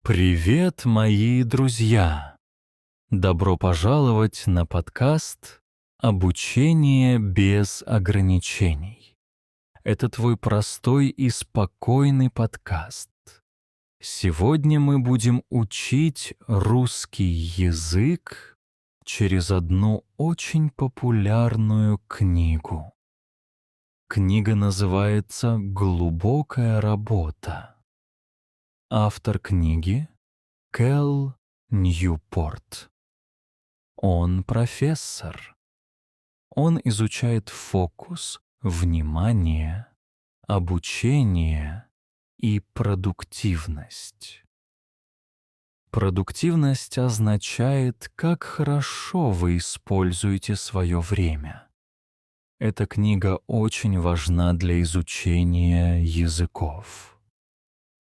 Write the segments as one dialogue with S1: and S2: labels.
S1: Привет, мои друзья! Добро пожаловать на подкаст «Обучение без ограничений». Это твой простой и спокойный подкаст. Сегодня мы будем учить русский язык через одну очень популярную книгу. Книга называется «Глубокая работа». Автор книги — Кэл Ньюпорт. Он профессор. Он изучает фокус, внимание, обучение и продуктивность. Продуктивность означает, как хорошо вы используете свое время. Эта книга очень важна для изучения языков.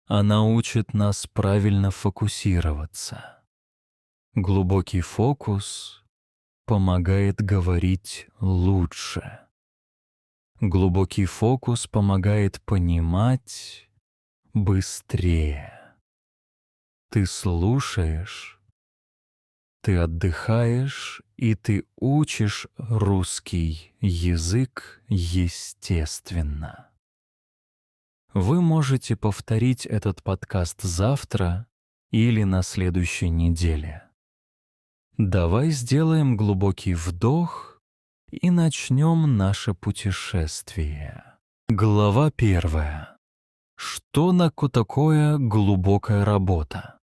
S1: Она учит нас правильно фокусироваться. Глубокий фокус помогает говорить лучше. Глубокий фокус помогает понимать быстрее. Ты слушаешь, ты отдыхаешь, и ты учишь русский язык естественно. Вы можете повторить этот подкаст завтра или на следующей неделе. Давай сделаем глубокий вдох и начнем наше путешествие. Глава 1. Что такое глубокая работа?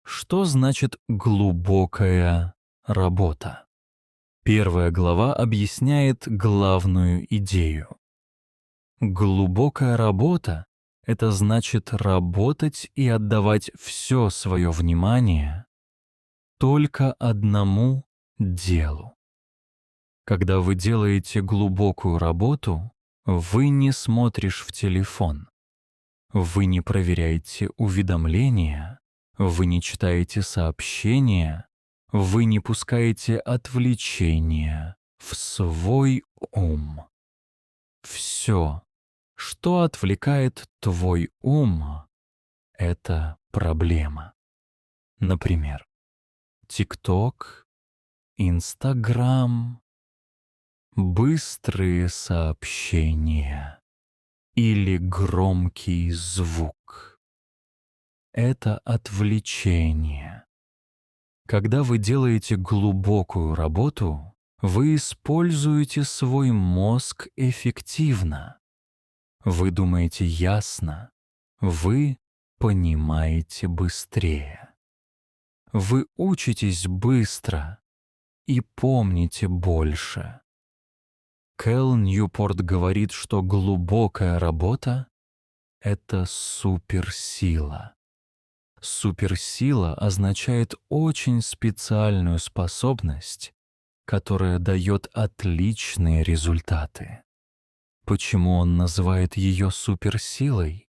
S1: Что значит глубокая работа? Первая глава объясняет главную идею. Глубокая работа — это значит работать и отдавать все свое внимание только одному делу. Когда вы делаете глубокую работу, вы не смотришь в телефон, вы не проверяете уведомления, вы не читаете сообщения, вы не пускаете отвлечения в свой ум. Все, что отвлекает твой ум, это проблема. Например, ТикТок, Инстаграм, быстрые сообщения или громкий звук. Это отвлечение. Когда вы делаете глубокую работу, вы используете свой мозг эффективно. Вы думаете ясно, вы понимаете быстрее. Вы учитесь быстро и помните больше. Кэл Ньюпорт говорит, что глубокая работа — это суперсила. Суперсила означает очень специальную способность, которая дает отличные результаты. Почему он называет ее суперсилой?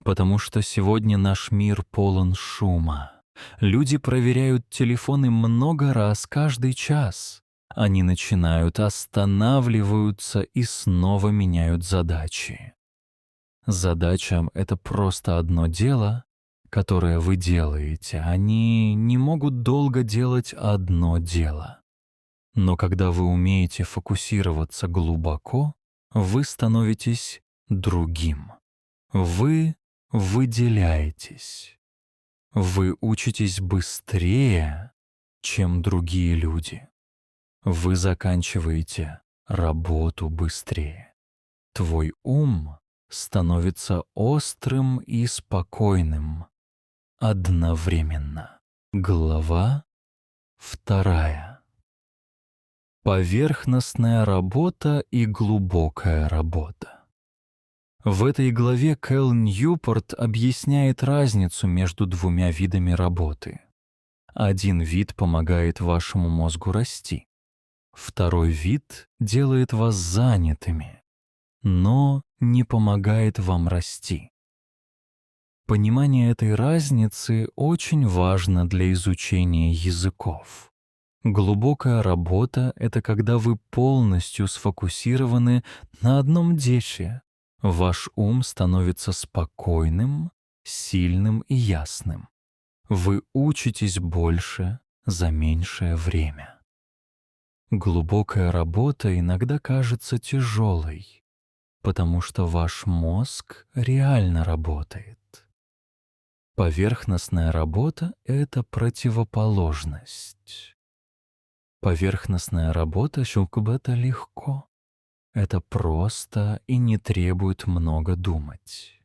S1: Потому что сегодня наш мир полон шума. Люди проверяют телефоны много раз каждый час. Они начинают, останавливаются и снова меняют задачи. Задача — это просто одно дело, которое вы делаете. Они не могут долго делать одно дело. Но когда вы умеете фокусироваться глубоко, вы становитесь другим. Вы выделяетесь. Вы учитесь быстрее, чем другие люди. Вы заканчиваете работу быстрее. Твой ум становится острым и спокойным одновременно. Глава 2. Поверхностная работа и глубокая работа. В этой главе Кэл Ньюпорт объясняет разницу между двумя видами работы. Один вид помогает вашему мозгу расти. Второй вид делает вас занятыми, но не помогает вам расти. Понимание этой разницы очень важно для изучения языков. Глубокая работа — это когда вы полностью сфокусированы на одном деле. Ваш ум становится спокойным, сильным и ясным. Вы учитесь больше за меньшее время. Глубокая работа иногда кажется тяжелой, потому что ваш мозг реально работает. Поверхностная работа — это противоположность. Поверхностная работа это легко. Это просто и не требует много думать.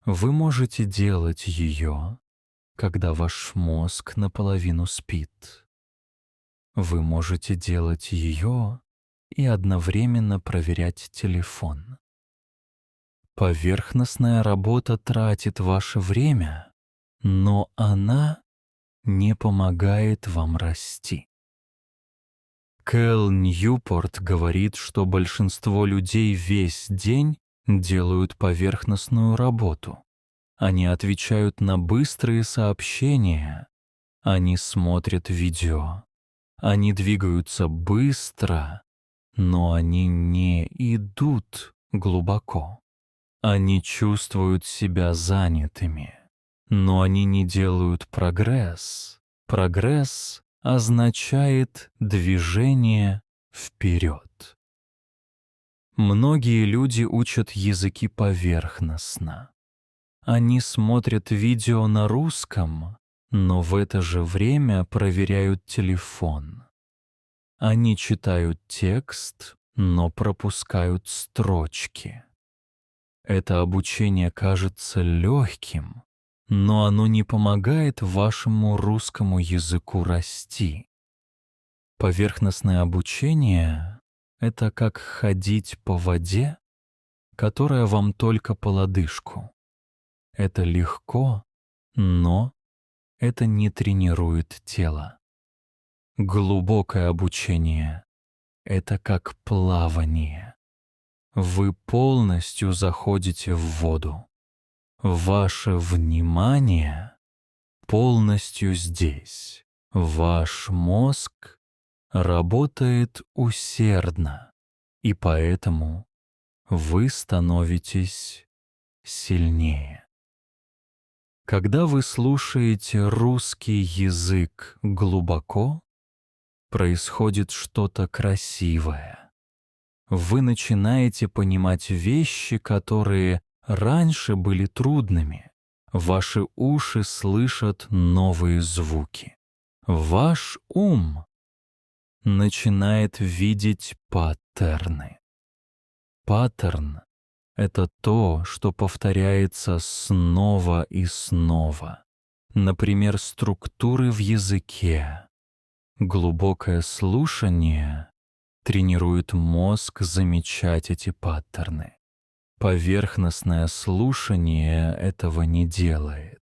S1: Вы можете делать ее, когда ваш мозг наполовину спит. Вы можете делать ее и одновременно проверять телефон. Поверхностная работа тратит ваше время, но она не помогает вам расти. Кэл Ньюпорт говорит, что большинство людей весь день делают поверхностную работу. Они отвечают на быстрые сообщения, они смотрят видео, они двигаются быстро, но они не идут глубоко. Они чувствуют себя занятыми, но они не делают прогресс. Прогресс означает движение вперед. Многие люди учат языки поверхностно. Они смотрят видео на русском, но в это же время проверяют телефон. Они читают текст, но пропускают строчки. Это обучение кажется легким, но оно не помогает вашему русскому языку расти. Поверхностное обучение — это как ходить по воде, которая вам только по лодыжку. Это легко, но это не тренирует тело. Глубокое обучение — это как плавание. Вы полностью заходите в воду. Ваше внимание полностью здесь. Ваш мозг работает усердно, и поэтому вы становитесь сильнее. Когда вы слушаете русский язык глубоко, происходит что-то красивое. Вы начинаете понимать вещи, которые раньше были трудными. Ваши уши слышат новые звуки. Ваш ум начинает видеть паттерны. Паттерн — это то, что повторяется снова и снова. Например, структуры в языке. Глубокое слушание тренирует мозг замечать эти паттерны. Поверхностное слушание этого не делает.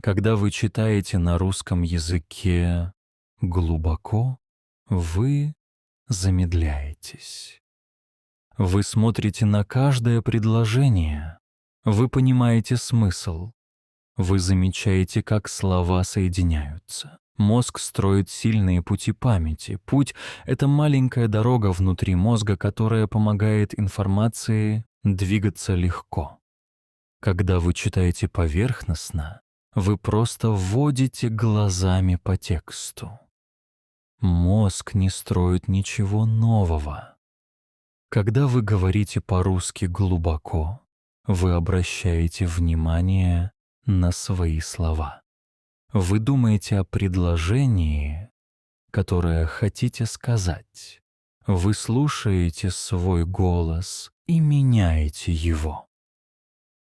S1: Когда вы читаете на русском языке глубоко, вы замедляетесь. Вы смотрите на каждое предложение. Вы понимаете смысл. Вы замечаете, как слова соединяются. Мозг строит сильные пути памяти. Путь — это маленькая дорога внутри мозга, которая помогает информации двигаться легко. Когда вы читаете поверхностно, вы просто вводите глазами по тексту. Мозг не строит ничего нового. Когда вы говорите по-русски глубоко, вы обращаете внимание на свои слова. Вы думаете о предложении, которое хотите сказать. Вы слушаете свой голос и меняете его.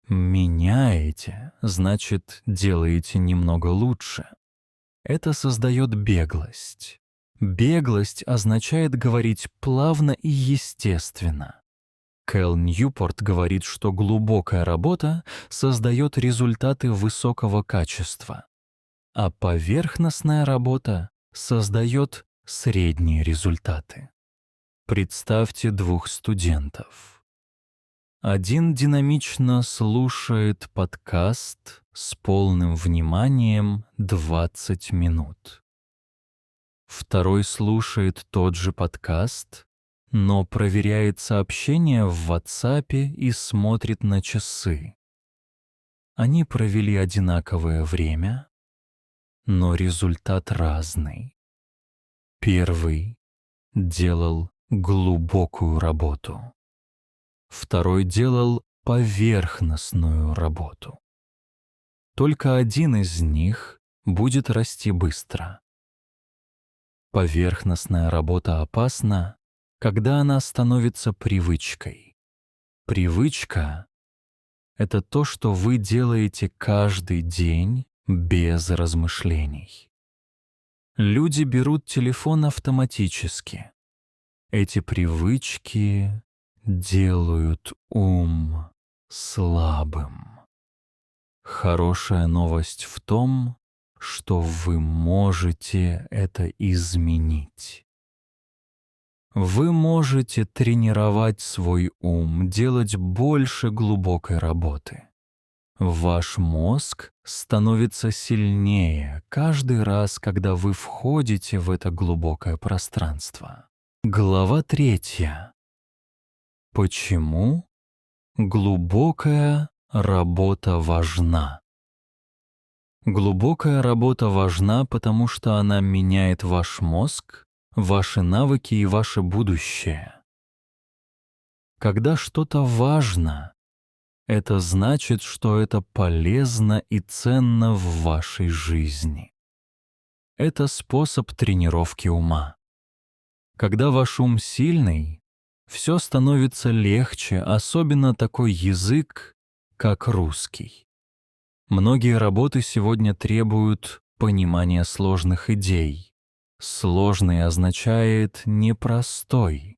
S1: Меняете, значит, делаете немного лучше. Это создает беглость. Беглость означает говорить плавно и естественно. Кэл Ньюпорт говорит, что глубокая работа создает результаты высокого качества, а поверхностная работа создает средние результаты. Представьте двух студентов. Один динамично слушает подкаст с полным вниманием 20 минут. Второй слушает тот же подкаст, но проверяет сообщения в WhatsApp и смотрит на часы. Они провели одинаковое время, но результат разный. Первый делал глубокую работу, второй делал поверхностную работу. Только один из них будет расти быстро. Поверхностная работа опасна, когда она становится привычкой. Привычка — это то, что вы делаете каждый день без размышлений. Люди берут телефон автоматически. Эти привычки делают ум слабым. Хорошая новость в том, что вы можете это изменить. Вы можете тренировать свой ум, делать больше глубокой работы. Ваш мозг становится сильнее каждый раз, когда вы входите в это глубокое пространство. Глава 3. Почему глубокая работа важна? Глубокая работа важна, потому что она меняет ваш мозг, ваши навыки и ваше будущее. Когда что-то важно, это значит, что это полезно и ценно в вашей жизни. Это способ тренировки ума. Когда ваш ум сильный, все становится легче, особенно такой язык, как русский. Многие работы сегодня требуют понимания сложных идей. Сложный означает непростой.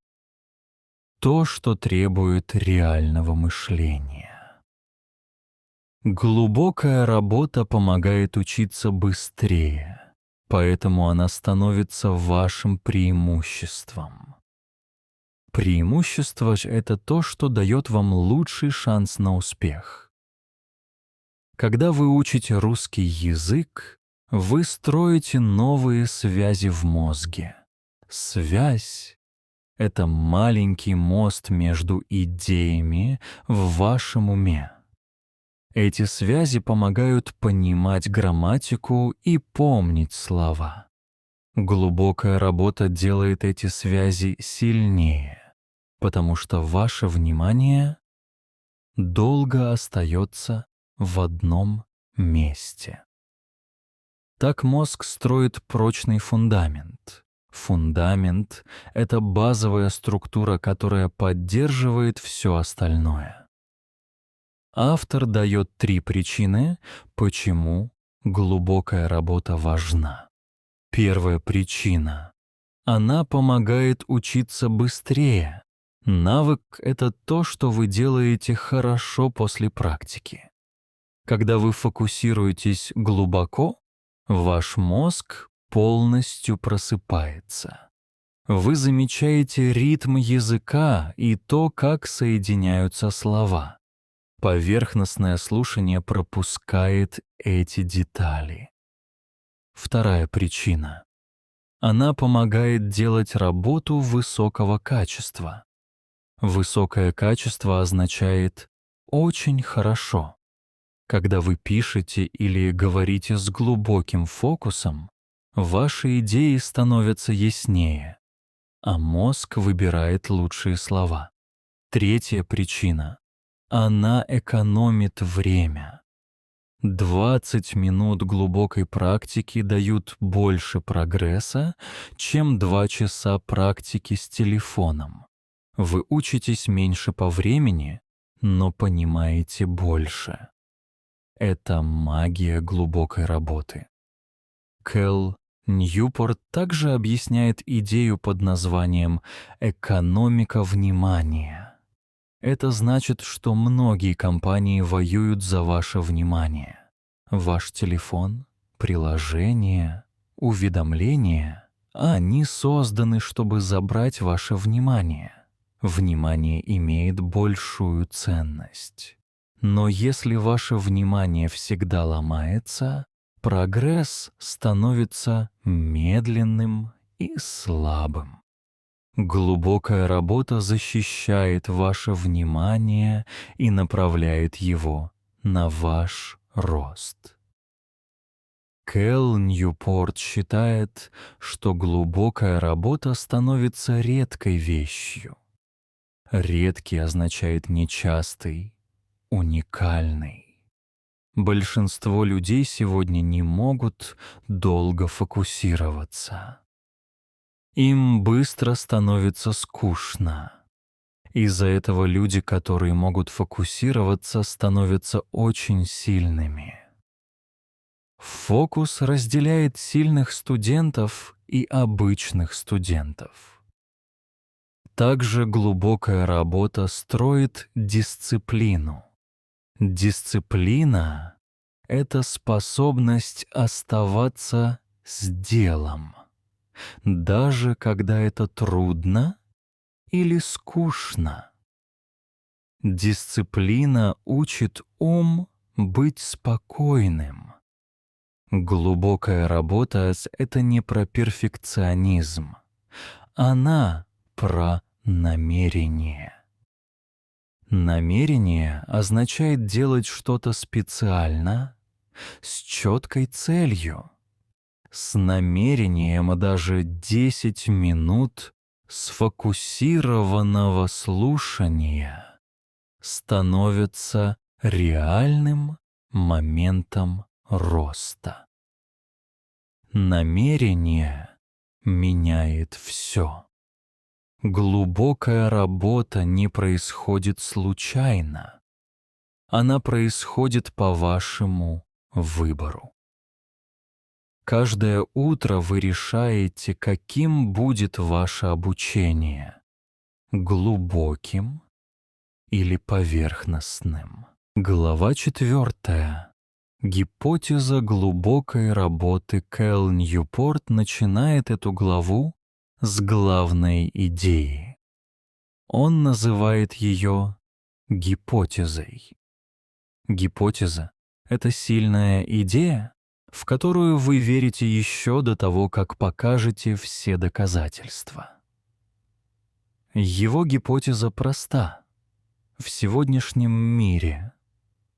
S1: То, что требует реального мышления. Глубокая работа помогает учиться быстрее, поэтому она становится вашим преимуществом. Преимущество — это то, что дает вам лучший шанс на успех. Когда вы учите русский язык, вы строите новые связи в мозге. Связь — это маленький мост между идеями в вашем уме. Эти связи помогают понимать грамматику и помнить слова. Глубокая работа делает эти связи сильнее, потому что ваше внимание долго остается в одном месте. Так мозг строит прочный фундамент. Фундамент — это базовая структура, которая поддерживает все остальное. Автор дает 3 причины, почему глубокая работа важна. Первая причина — она помогает учиться быстрее. Навык — это то, что вы делаете хорошо после практики. Когда вы фокусируетесь глубоко, ваш мозг полностью просыпается. Вы замечаете ритм языка и то, как соединяются слова. Поверхностное слушание пропускает эти детали. Вторая причина. Она помогает делать работу высокого качества. Высокое качество означает «очень хорошо». Когда вы пишете или говорите с глубоким фокусом, ваши идеи становятся яснее, а мозг выбирает лучшие слова. Третья причина. Она экономит время. 20 минут глубокой практики дают больше прогресса, чем 2 часа практики с телефоном. Вы учитесь меньше по времени, но понимаете больше. Это магия глубокой работы. Кэл Ньюпорт также объясняет идею под названием «экономика внимания». Это значит, что многие компании воюют за ваше внимание. Ваш телефон, приложение, уведомления — они созданы, чтобы забрать ваше внимание. Внимание имеет большую ценность. Но если ваше внимание всегда ломается, прогресс становится медленным и слабым. Глубокая работа защищает ваше внимание и направляет его на ваш рост. Кэл Ньюпорт считает, что глубокая работа становится редкой вещью. Редкий означает нечастый, уникальный. Большинство людей сегодня не могут долго фокусироваться. Им быстро становится скучно. Из-за этого люди, которые могут фокусироваться, становятся очень сильными. Фокус разделяет сильных студентов и обычных студентов. Также глубокая работа строит дисциплину. Дисциплина — это способность оставаться с делом, даже когда это трудно или скучно. Дисциплина учит ум быть спокойным. Глубокая работа — это не про перфекционизм. Она про намерение. Намерение означает делать что-то специально, с четкой целью. С намерением даже 10 минут сфокусированного слушания становятся реальным моментом роста. Намерение меняет все. Глубокая работа не происходит случайно. Она происходит по вашему выбору. Каждое утро вы решаете, каким будет ваше обучение — глубоким или поверхностным. Глава 4. Гипотеза глубокой работы. Кэл Ньюпорт начинает эту главу с главной идеи. Он называет ее гипотезой. Гипотеза — это сильная идея, в которую вы верите еще до того, как покажете все доказательства. Его гипотеза проста. В сегодняшнем мире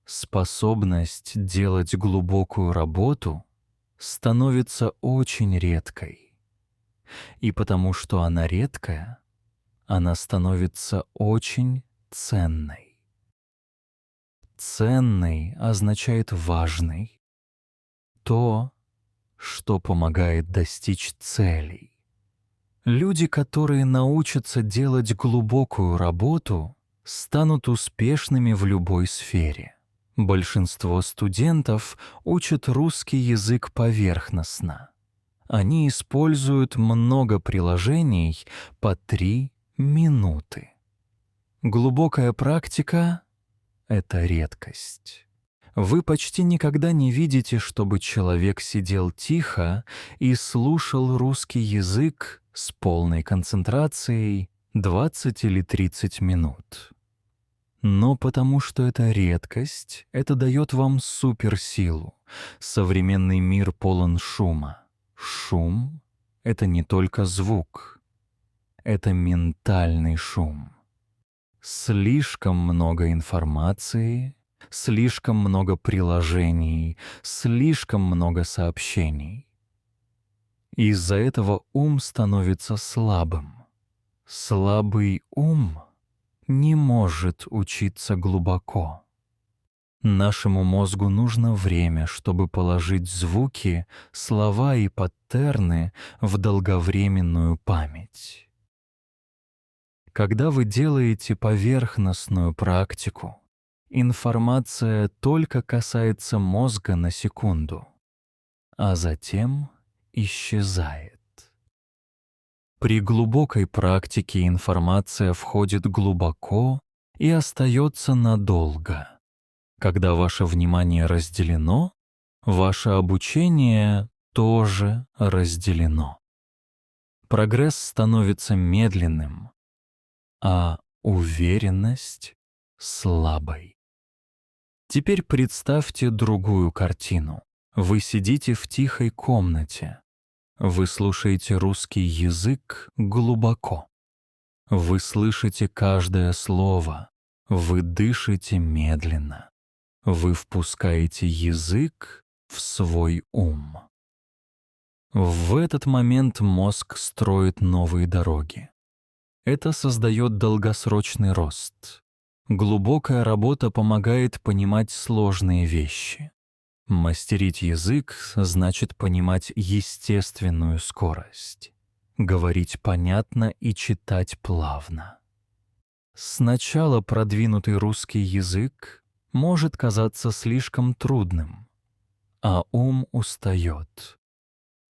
S1: способность делать глубокую работу становится очень редкой. И потому что она редкая, она становится очень ценной. Ценный означает важный. То, что помогает достичь целей. Люди, которые научатся делать глубокую работу, станут успешными в любой сфере. Большинство студентов учат русский язык поверхностно. Они используют много приложений по 3 минуты. Глубокая практика — это редкость. Вы почти никогда не видите, чтобы человек сидел тихо и слушал русский язык с полной концентрацией 20 или 30 минут. Но потому что это редкость, это дает вам суперсилу. Современный мир полон шума. Шум — это не только звук, это ментальный шум. Слишком много информации, слишком много приложений, слишком много сообщений. Из-за этого ум становится слабым. Слабый ум не может учиться глубоко. Нашему мозгу нужно время, чтобы положить звуки, слова и паттерны в долговременную память. Когда вы делаете поверхностную практику, информация только касается мозга на секунду, а затем исчезает. При глубокой практике информация входит глубоко и остается надолго. Когда ваше внимание разделено, ваше обучение тоже разделено. Прогресс становится медленным, а уверенность — слабой. Теперь представьте другую картину. Вы сидите в тихой комнате. Вы слушаете русский язык глубоко. Вы слышите каждое слово. Вы дышите медленно. Вы впускаете язык в свой ум. В этот момент мозг строит новые дороги. Это создает долгосрочный рост. Глубокая работа помогает понимать сложные вещи. Мастерить язык значит понимать естественную скорость, говорить понятно и читать плавно. Сначала продвинутый русский язык может казаться слишком трудным, а ум устает.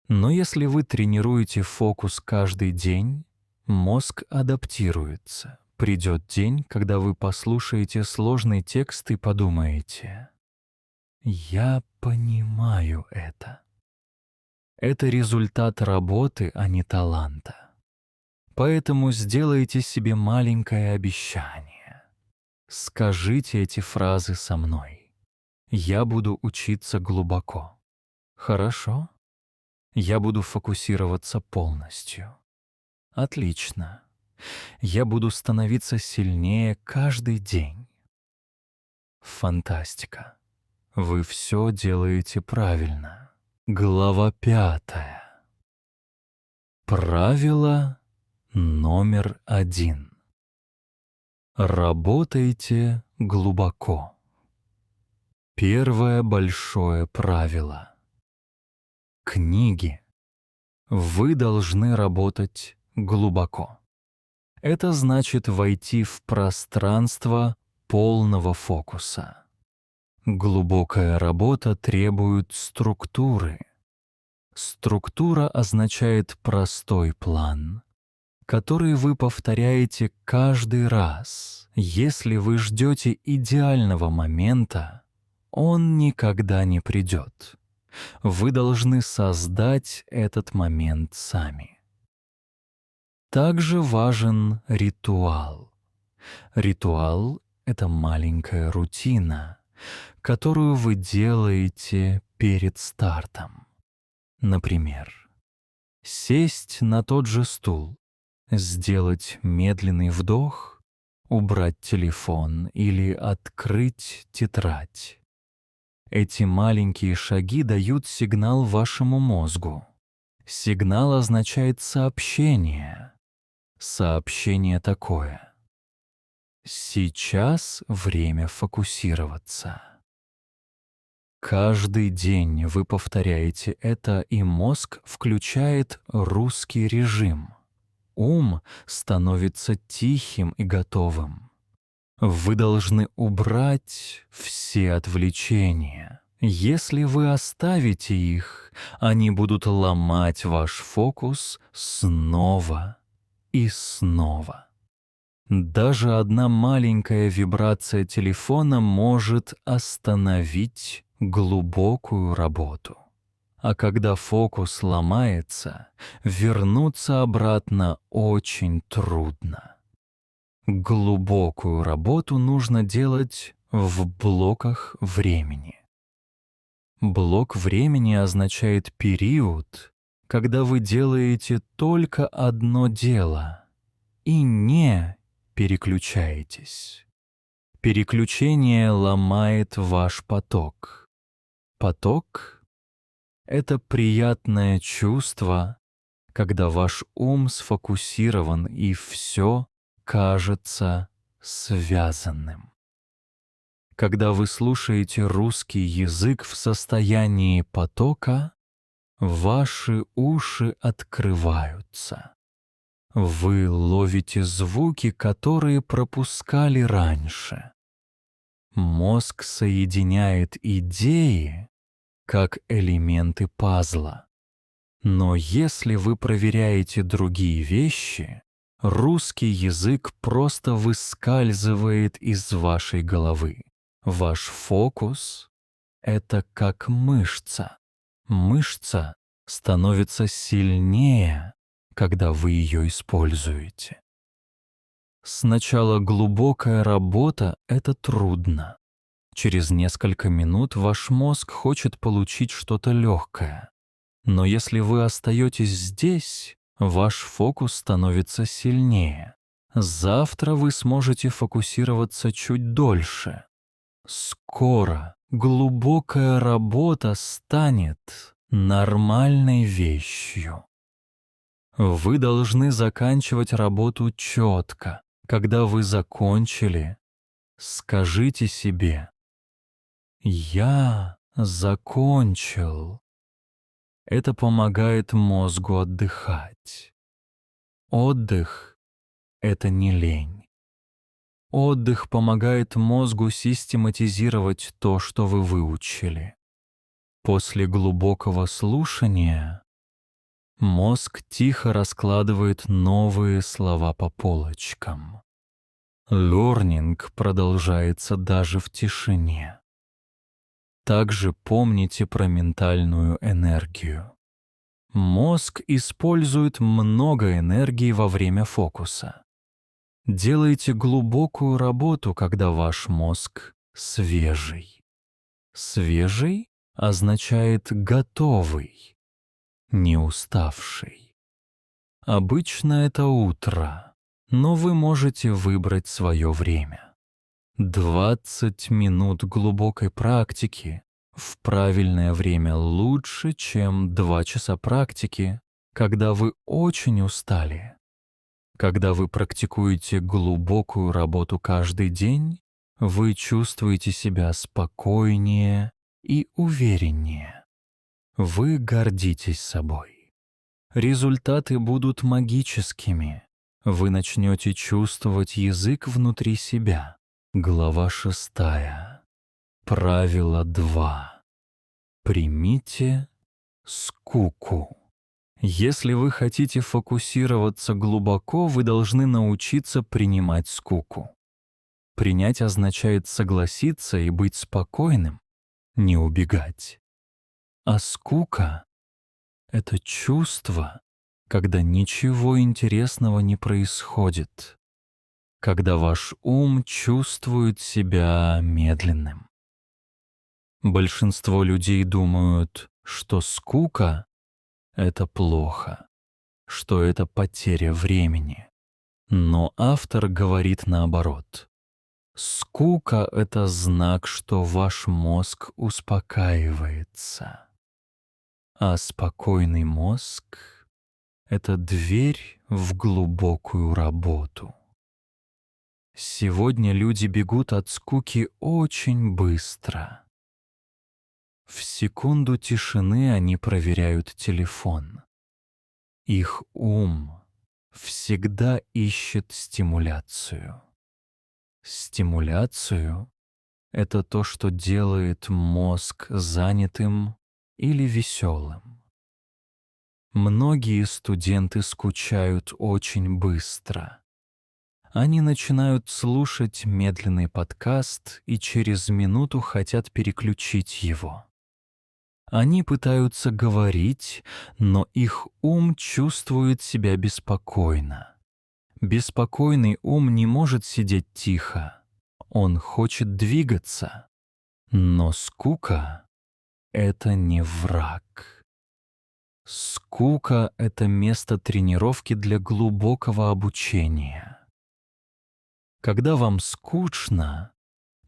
S1: Но если вы тренируете фокус каждый день, мозг адаптируется. Придет день, когда вы послушаете сложный текст и подумаете: «Я понимаю это». Это результат работы, а не таланта. Поэтому сделайте себе маленькое обещание. Скажите эти фразы со мной. Я буду учиться глубоко. Хорошо? Я буду фокусироваться полностью. Отлично. Я буду становиться сильнее каждый день. Фантастика. Вы все делаете правильно. Глава 5. Правило номер 1. Работайте глубоко. Первое большое правило. Книги. Вы должны работать глубоко. Это значит войти в пространство полного фокуса. Глубокая работа требует структуры. Структура означает простой план, который вы повторяете каждый раз. Если вы ждете идеального момента, он никогда не придет. Вы должны создать этот момент сами. Также важен ритуал. Ритуал — это маленькая рутина, которую вы делаете перед стартом. Например, сесть на тот же стул, сделать медленный вдох, убрать телефон или открыть тетрадь. Эти маленькие шаги дают сигнал вашему мозгу. Сигнал означает сообщение. Сообщение такое: сейчас время фокусироваться. Каждый день вы повторяете это, и мозг включает русский режим. Ум становится тихим и готовым. Вы должны убрать все отвлечения. Если вы оставите их, они будут ломать ваш фокус снова и снова. Даже одна маленькая вибрация телефона может остановить глубокую работу. А когда фокус ломается, вернуться обратно очень трудно. Глубокую работу нужно делать в блоках времени. Блок времени означает период, когда вы делаете только одно дело и не переключаетесь. Переключение ломает ваш поток. Поток — это приятное чувство, когда ваш ум сфокусирован и все кажется связанным. Когда вы слушаете русский язык в состоянии потока, ваши уши открываются. Вы ловите звуки, которые пропускали раньше. Мозг соединяет идеи, как элементы пазла. Но если вы проверяете другие вещи, русский язык просто выскальзывает из вашей головы. Ваш фокус — это как мышца. Мышца становится сильнее, когда вы ее используете. Сначала глубокая работа — это трудно. Через несколько минут ваш мозг хочет получить что-то легкое. Но если вы остаетесь здесь, ваш фокус становится сильнее. Завтра вы сможете фокусироваться чуть дольше. Скоро глубокая работа станет нормальной вещью. Вы должны заканчивать работу четко. Когда вы закончили, скажите себе: «Я закончил». Это помогает мозгу отдыхать. Отдых — это не лень. Отдых помогает мозгу систематизировать то, что вы выучили. После глубокого слушания мозг тихо раскладывает новые слова по полочкам. Лернинг продолжается даже в тишине. Также помните про ментальную энергию. Мозг использует много энергии во время фокуса. Делайте глубокую работу, когда ваш мозг свежий. Свежий означает готовый, не уставший. Обычно это утро, но вы можете выбрать свое время. 20 минут глубокой практики в правильное время лучше, чем 2 часа практики, когда вы очень устали. Когда вы практикуете глубокую работу каждый день, вы чувствуете себя спокойнее и увереннее. Вы гордитесь собой. Результаты будут магическими. Вы начнете чувствовать язык внутри себя. Глава 6. Правило 2. Примите скуку. Если вы хотите фокусироваться глубоко, вы должны научиться принимать скуку. Принять означает согласиться и быть спокойным, не убегать. А скука — это чувство, когда ничего интересного не происходит, когда ваш ум чувствует себя медленным. Большинство людей думают, что скука — это плохо, что это потеря времени. Но автор говорит наоборот. Скука — это знак, что ваш мозг успокаивается. А спокойный мозг — это дверь в глубокую работу. Сегодня люди бегут от скуки очень быстро. В секунду тишины они проверяют телефон. Их ум всегда ищет стимуляцию. Стимуляцию — это то, что делает мозг занятым или веселым. Многие студенты скучают очень быстро. Они начинают слушать медленный подкаст и через минуту хотят переключить его. Они пытаются говорить, но их ум чувствует себя беспокойно. Беспокойный ум не может сидеть тихо. Он хочет двигаться. Но скука — это не враг. Скука — это место тренировки для глубокого обучения. Когда вам скучно,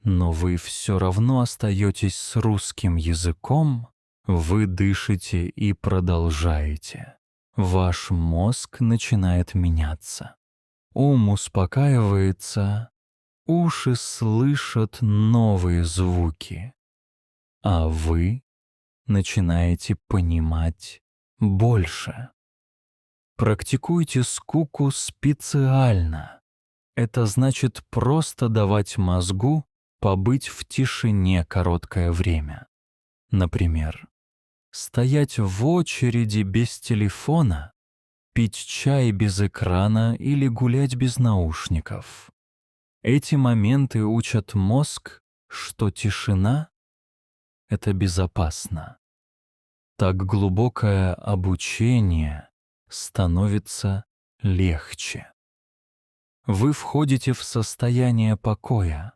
S1: но вы все равно остаетесь с русским языком, вы дышите и продолжаете. Ваш мозг начинает меняться. Ум успокаивается, уши слышат новые звуки, а вы начинаете понимать больше. Практикуйте скуку специально. Это значит просто давать мозгу побыть в тишине короткое время. Например, стоять в очереди без телефона, пить чай без экрана или гулять без наушников. Эти моменты учат мозг, что тишина — это безопасно. Так глубокое обучение становится легче. Вы входите в состояние покоя.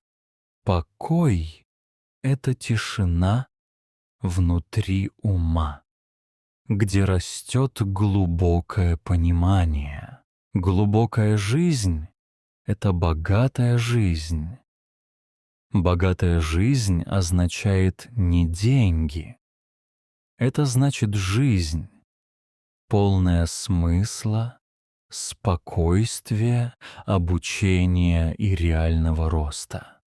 S1: Покой — это тишина внутри ума, где растет глубокое понимание. Глубокая жизнь — это богатая жизнь. Богатая жизнь означает не деньги. Это значит жизнь, полная смысла, спокойствия, обучения и реального роста.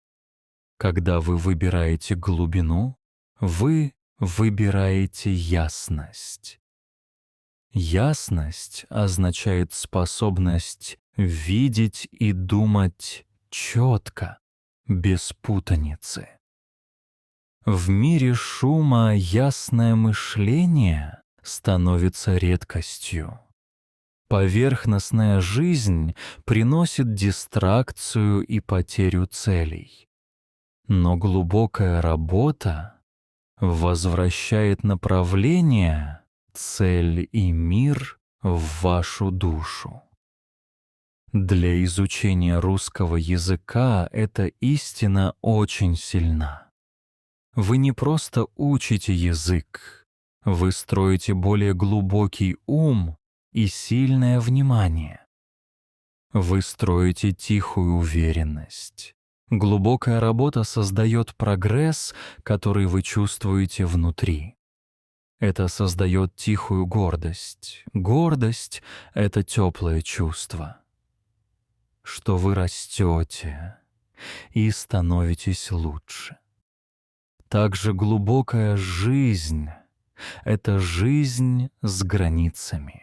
S1: Когда вы выбираете глубину, вы выбираете ясность. Ясность означает способность видеть и думать четко, без путаницы. В мире шума ясное мышление становится редкостью. Поверхностная жизнь приносит дистракцию и потерю целей. Но глубокая работа возвращает направление, цель и мир в вашу душу. Для изучения русского языка эта истина очень сильна. Вы не просто учите язык, вы строите более глубокий ум и сильное внимание. Вы строите тихую уверенность. Глубокая работа создает прогресс, который вы чувствуете внутри. Это создает тихую гордость. Гордость — это теплое чувство, что вы растете и становитесь лучше. Также глубокая жизнь — это жизнь с границами.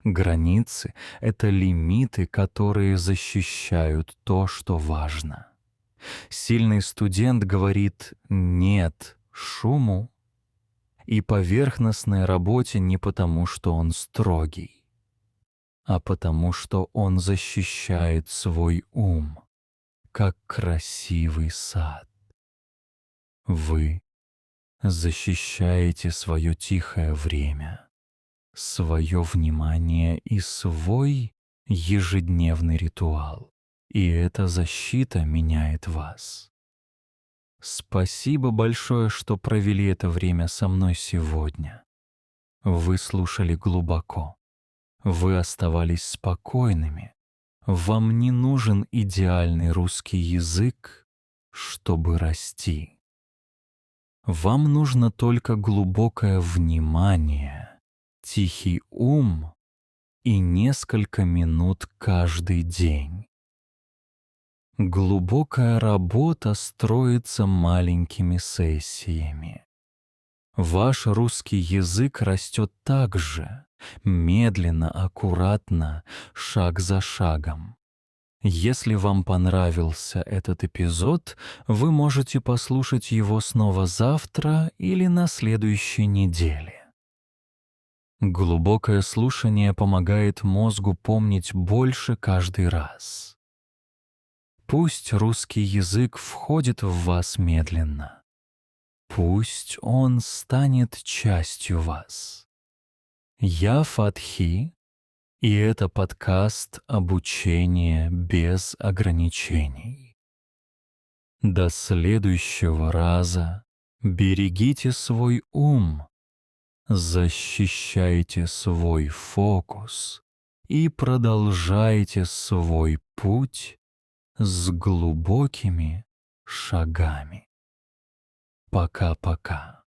S1: Границы — это лимиты, которые защищают то, что важно. Сильный студент говорит «нет» шуму и поверхностной работе не потому, что он строгий, а потому, что он защищает свой ум, как красивый сад. Вы защищаете свое тихое время, свое внимание и свой ежедневный ритуал. И эта защита меняет вас. Спасибо большое, что провели это время со мной сегодня. Вы слушали глубоко. Вы оставались спокойными. Вам не нужен идеальный русский язык, чтобы расти. Вам нужно только глубокое внимание, тихий ум и несколько минут каждый день. Глубокая работа строится маленькими сессиями. Ваш русский язык растет так же, медленно, аккуратно, шаг за шагом. Если вам понравился этот эпизод, вы можете послушать его снова завтра или на следующей неделе. Глубокое слушание помогает мозгу помнить больше каждый раз. Пусть русский язык входит в вас медленно. Пусть он станет частью вас. Я Фатхи, и это подкаст «Обучение без ограничений». До следующего раза берегите свой ум, защищайте свой фокус и продолжайте свой путь с глубокими шагами. Пока-пока.